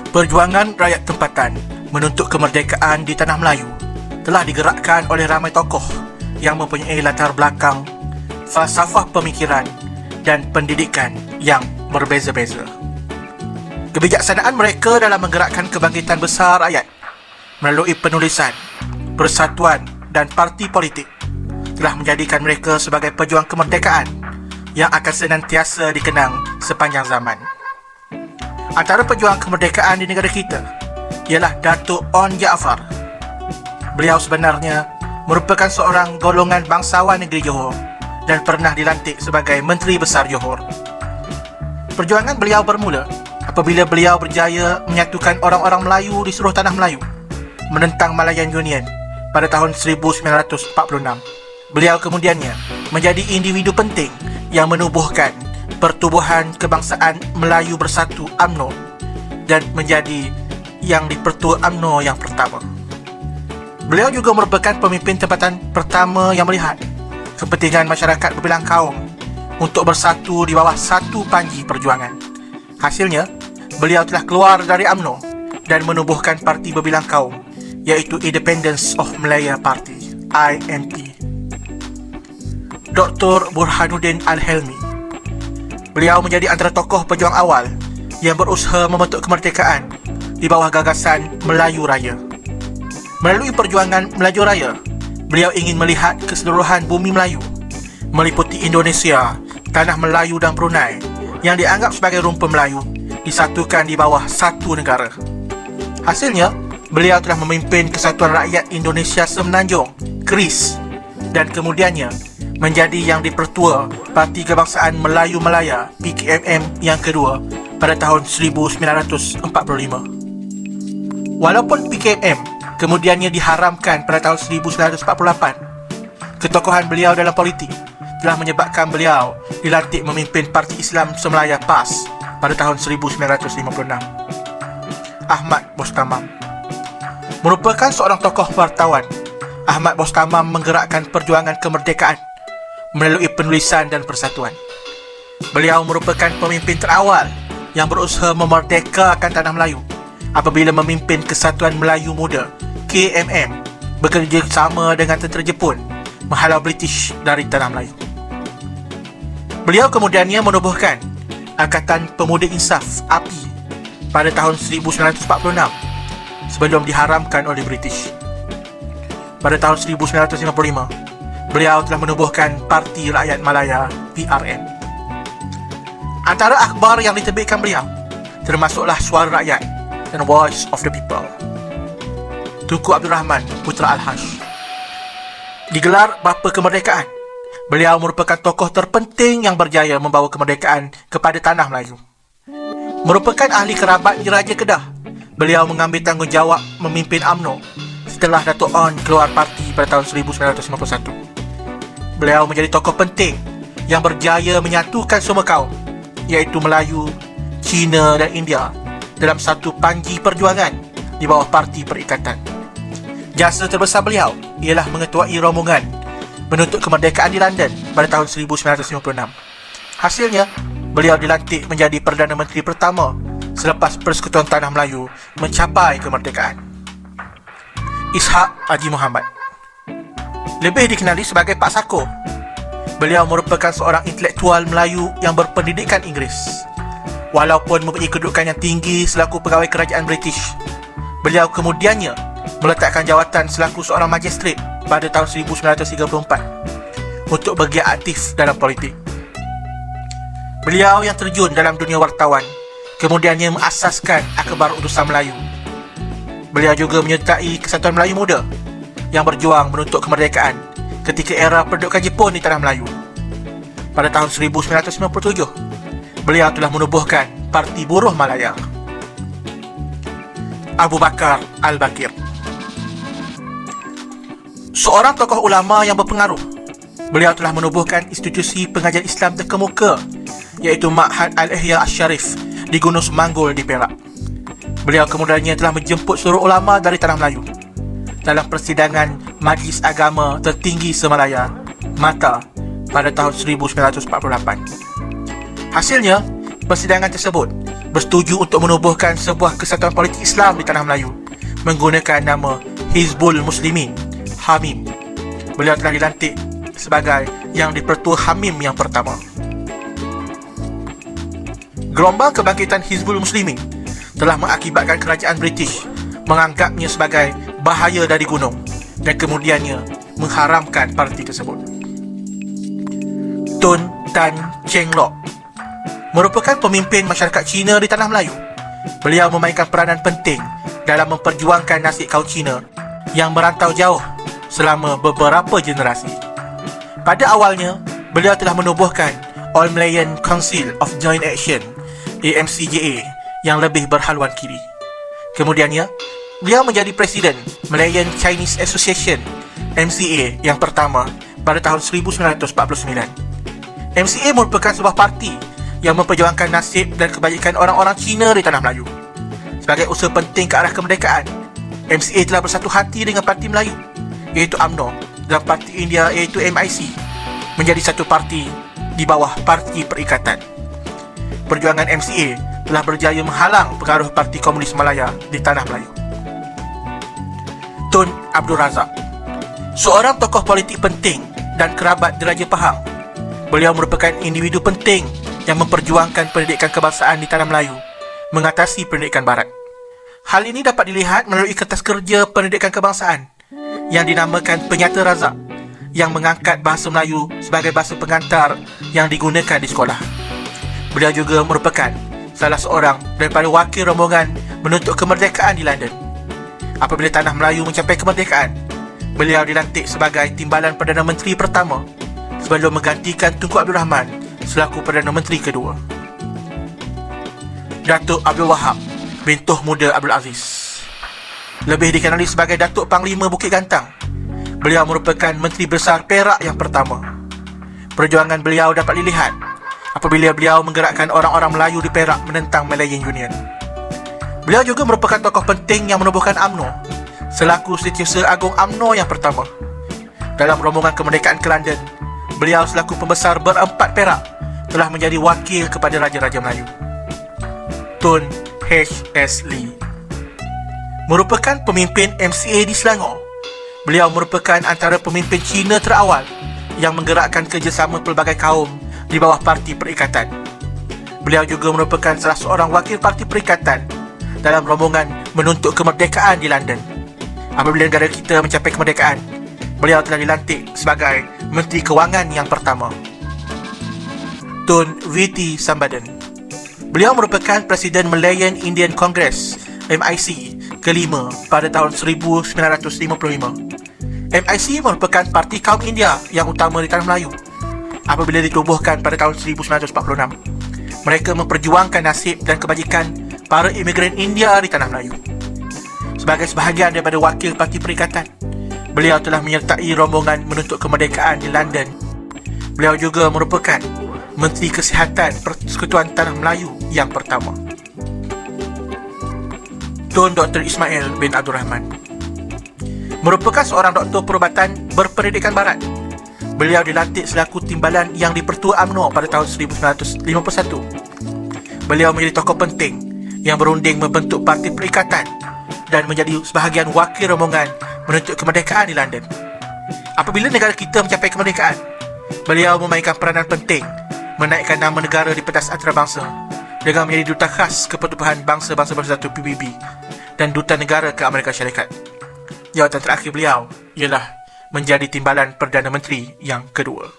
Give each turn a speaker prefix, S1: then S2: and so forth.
S1: Perjuangan rakyat tempatan menuntut kemerdekaan di tanah Melayu telah digerakkan oleh ramai tokoh yang mempunyai latar belakang, falsafah pemikiran dan pendidikan yang berbeza-beza. Kebijaksanaan mereka dalam menggerakkan kebangkitan besar rakyat melalui penulisan, persatuan dan parti politik telah menjadikan mereka sebagai pejuang kemerdekaan yang akan senantiasa dikenang sepanjang zaman. Antara pejuang kemerdekaan di negara kita ialah Datuk Onn Jaafar. Beliau sebenarnya merupakan seorang golongan bangsawan negeri Johor dan pernah dilantik sebagai Menteri Besar Johor. Perjuangan beliau bermula apabila beliau berjaya menyatukan orang-orang Melayu di seluruh tanah Melayu menentang Malayan Union pada tahun 1946. Beliau kemudiannya menjadi individu penting yang menubuhkan Pertubuhan Kebangsaan Melayu Bersatu UMNO dan menjadi yang di-Pertua UMNO yang pertama. Beliau juga merupakan pemimpin tempatan pertama yang melihat kepentingan masyarakat berbilang kaum untuk bersatu di bawah satu panji perjuangan. Hasilnya, beliau telah keluar dari UMNO dan menubuhkan parti berbilang kaum, iaitu Independence of Malaya Party, IMP. Dr. Burhanuddin Al-Helmi. Beliau menjadi antara tokoh pejuang awal yang berusaha membentuk kemerdekaan di bawah gagasan Melayu Raya. Melalui perjuangan Melayu Raya, beliau ingin melihat keseluruhan bumi Melayu, meliputi Indonesia, Tanah Melayu dan Brunei, yang dianggap sebagai rumpun Melayu, disatukan di bawah satu negara. Hasilnya, beliau telah memimpin Kesatuan Rakyat Indonesia Semenanjung, KRIS, dan kemudiannya menjadi yang di-Pertua Parti Kebangsaan Melayu Malaya PKMM yang kedua pada tahun 1945. Walaupun PKMM kemudiannya diharamkan pada tahun 1948, ketokohan beliau dalam politik telah menyebabkan beliau dilantik memimpin Parti Islam Semelaya PAS pada tahun 1956. Ahmad Bostamam merupakan seorang tokoh wartawan. Ahmad Bostamam menggerakkan perjuangan kemerdekaan melalui penulisan dan persatuan. Beliau merupakan pemimpin terawal yang berusaha memerdekakan tanah Melayu apabila memimpin Kesatuan Melayu Muda KMM bekerja sama dengan tentera Jepun menghalau British dari tanah Melayu. Beliau kemudiannya menubuhkan Angkatan Pemuda Insaf API pada tahun 1946 sebelum diharamkan oleh British. Pada tahun 1955, beliau telah menubuhkan Parti Rakyat Malaya PRM. Antara akhbar yang diterbitkan beliau termasuklah Suara Rakyat dan Voice of the People. Tunku Abdul Rahman Putra Al-Hash. Digelar Bapa Kemerdekaan, beliau merupakan tokoh terpenting yang berjaya membawa kemerdekaan kepada tanah Melayu. Merupakan ahli kerabat Diraja Kedah, beliau mengambil tanggungjawab memimpin UMNO setelah Datuk Onn keluar parti pada tahun 1951. Beliau menjadi tokoh penting yang berjaya menyatukan semua kaum, iaitu Melayu, Cina dan India dalam satu panji perjuangan di bawah Parti Perikatan. Jasa terbesar beliau ialah mengetuai rombongan menuntut kemerdekaan di London pada tahun 1956. Hasilnya, beliau dilantik menjadi Perdana Menteri pertama selepas Persekutuan Tanah Melayu mencapai kemerdekaan. Ishak Haji Muhammad, lebih dikenali sebagai Pak Sako. Beliau merupakan seorang intelektual Melayu yang berpendidikan Inggeris. Walaupun mempunyai kedudukan yang tinggi selaku pegawai kerajaan British, beliau kemudiannya meletakkan jawatan selaku seorang magistrat pada tahun 1934 untuk bergiat aktif dalam politik. Beliau yang terjun dalam dunia wartawan kemudiannya mengasaskan Akhbar Utusan Melayu. Beliau juga menyertai Kesatuan Melayu Muda yang berjuang menuntut kemerdekaan ketika era pendudukan Jepun di tanah Melayu. Pada tahun 1997, beliau telah menubuhkan Parti Buruh Malaya. Abu Bakar Al-Bakir, seorang tokoh ulama yang berpengaruh, beliau telah menubuhkan institusi pengajian Islam terkemuka, iaitu Ma'had Al-Ihya Asy-Syarif di Gunung Semanggul di Perak. Beliau kemudiannya telah menjemput seluruh ulama dari tanah Melayu dalam persidangan Majlis Agama tertinggi Semalaya Mata pada tahun 1948. Hasilnya, persidangan tersebut bersetuju untuk menubuhkan sebuah kesatuan politik Islam di Tanah Melayu menggunakan nama Hizbul Muslimin, HAMIM. Beliau telah dilantik sebagai Yang di-Pertua HAMIM yang pertama. Gelombang kebangkitan Hizbul Muslimin telah mengakibatkan kerajaan British menganggapnya sebagai bahaya dari gunung dan kemudiannya mengharamkan parti tersebut. Tun Tan Cheng Lock merupakan pemimpin masyarakat Cina di Tanah Melayu. Beliau memainkan peranan penting dalam memperjuangkan nasib kaum Cina yang merantau jauh selama beberapa generasi. Pada awalnya, beliau telah menubuhkan All Malayan Council of Joint Action (AMCJA) yang lebih berhaluan kiri. Kemudiannya, beliau menjadi Presiden Malayan Chinese Association (MCA) yang pertama pada tahun 1949. MCA merupakan sebuah parti yang memperjuangkan nasib dan kebajikan orang-orang Cina di Tanah Melayu. Sebagai usaha penting ke arah kemerdekaan, MCA telah bersatu hati dengan Parti Melayu, iaitu UMNO, dan Parti India, iaitu MIC, menjadi satu parti di bawah Parti Perikatan. Perjuangan MCA telah berjaya menghalang pengaruh Parti Komunis Malaya di Tanah Melayu. Tun Abdul Razak, seorang tokoh politik penting dan kerabat Diraja Pahang. Beliau merupakan individu penting yang memperjuangkan pendidikan kebangsaan di Tanah Melayu mengatasi pendidikan barat. Hal ini dapat dilihat melalui kertas kerja pendidikan kebangsaan yang dinamakan Penyata Razak yang mengangkat bahasa Melayu sebagai bahasa pengantar yang digunakan di sekolah. Beliau juga merupakan salah seorang daripada wakil rombongan menuntut kemerdekaan di London. Apabila Tanah Melayu mencapai kemerdekaan, beliau dilantik sebagai Timbalan Perdana Menteri pertama sebelum menggantikan Tunku Abdul Rahman selaku Perdana Menteri kedua. Datuk Abdul Wahab bin Tuh Muda Abdul Aziz, lebih dikenali sebagai Datuk Panglima Bukit Gantang. Beliau merupakan Menteri Besar Perak yang pertama. Perjuangan beliau dapat dilihat apabila beliau menggerakkan orang-orang Melayu di Perak menentang Malayan Union. Beliau juga merupakan tokoh penting yang menubuhkan UMNO selaku Setiausaha Agung UMNO yang pertama. Dalam rombongan kemerdekaan ke London, beliau selaku pembesar berempat Perak telah menjadi wakil kepada Raja-Raja Melayu. Tun H.S. Lee merupakan pemimpin MCA di Selangor. Beliau merupakan antara pemimpin Cina terawal yang menggerakkan kerjasama pelbagai kaum di bawah Parti Perikatan. Beliau juga merupakan salah seorang wakil Parti Perikatan dalam rombongan menuntut kemerdekaan di London. Apabila negara kita mencapai kemerdekaan, beliau telah dilantik sebagai Menteri Kewangan yang pertama. Tun V.T. Sambadan, beliau merupakan Presiden Malayan Indian Congress MIC kelima pada tahun 1955. MIC merupakan parti kaum India yang utama di Tanah Melayu. Apabila ditubuhkan pada tahun 1946, mereka memperjuangkan nasib dan kebajikan para imigran India di Tanah Melayu. Sebagai sebahagian daripada wakil Parti Perikatan, beliau telah menyertai rombongan menuntut kemerdekaan di London. Beliau juga merupakan Menteri Kesihatan Persekutuan Tanah Melayu yang pertama. Tun Dr. Ismail bin Abdul Rahman merupakan seorang doktor perubatan berpendidikan barat. Beliau dilantik selaku Timbalan Yang di-Pertua UMNO pada tahun 1951. Beliau menjadi tokoh penting yang berunding membentuk Parti Perikatan dan menjadi sebahagian wakil rombongan menuntut kemerdekaan di London. Apabila negara kita mencapai kemerdekaan, beliau memainkan peranan penting menaikkan nama negara di pentas antarabangsa dengan menjadi duta khas Kepertubuhan Bangsa-Bangsa Bersatu PBB dan duta negara ke Amerika Syarikat. Jawatan terakhir beliau ialah menjadi Timbalan Perdana Menteri yang kedua.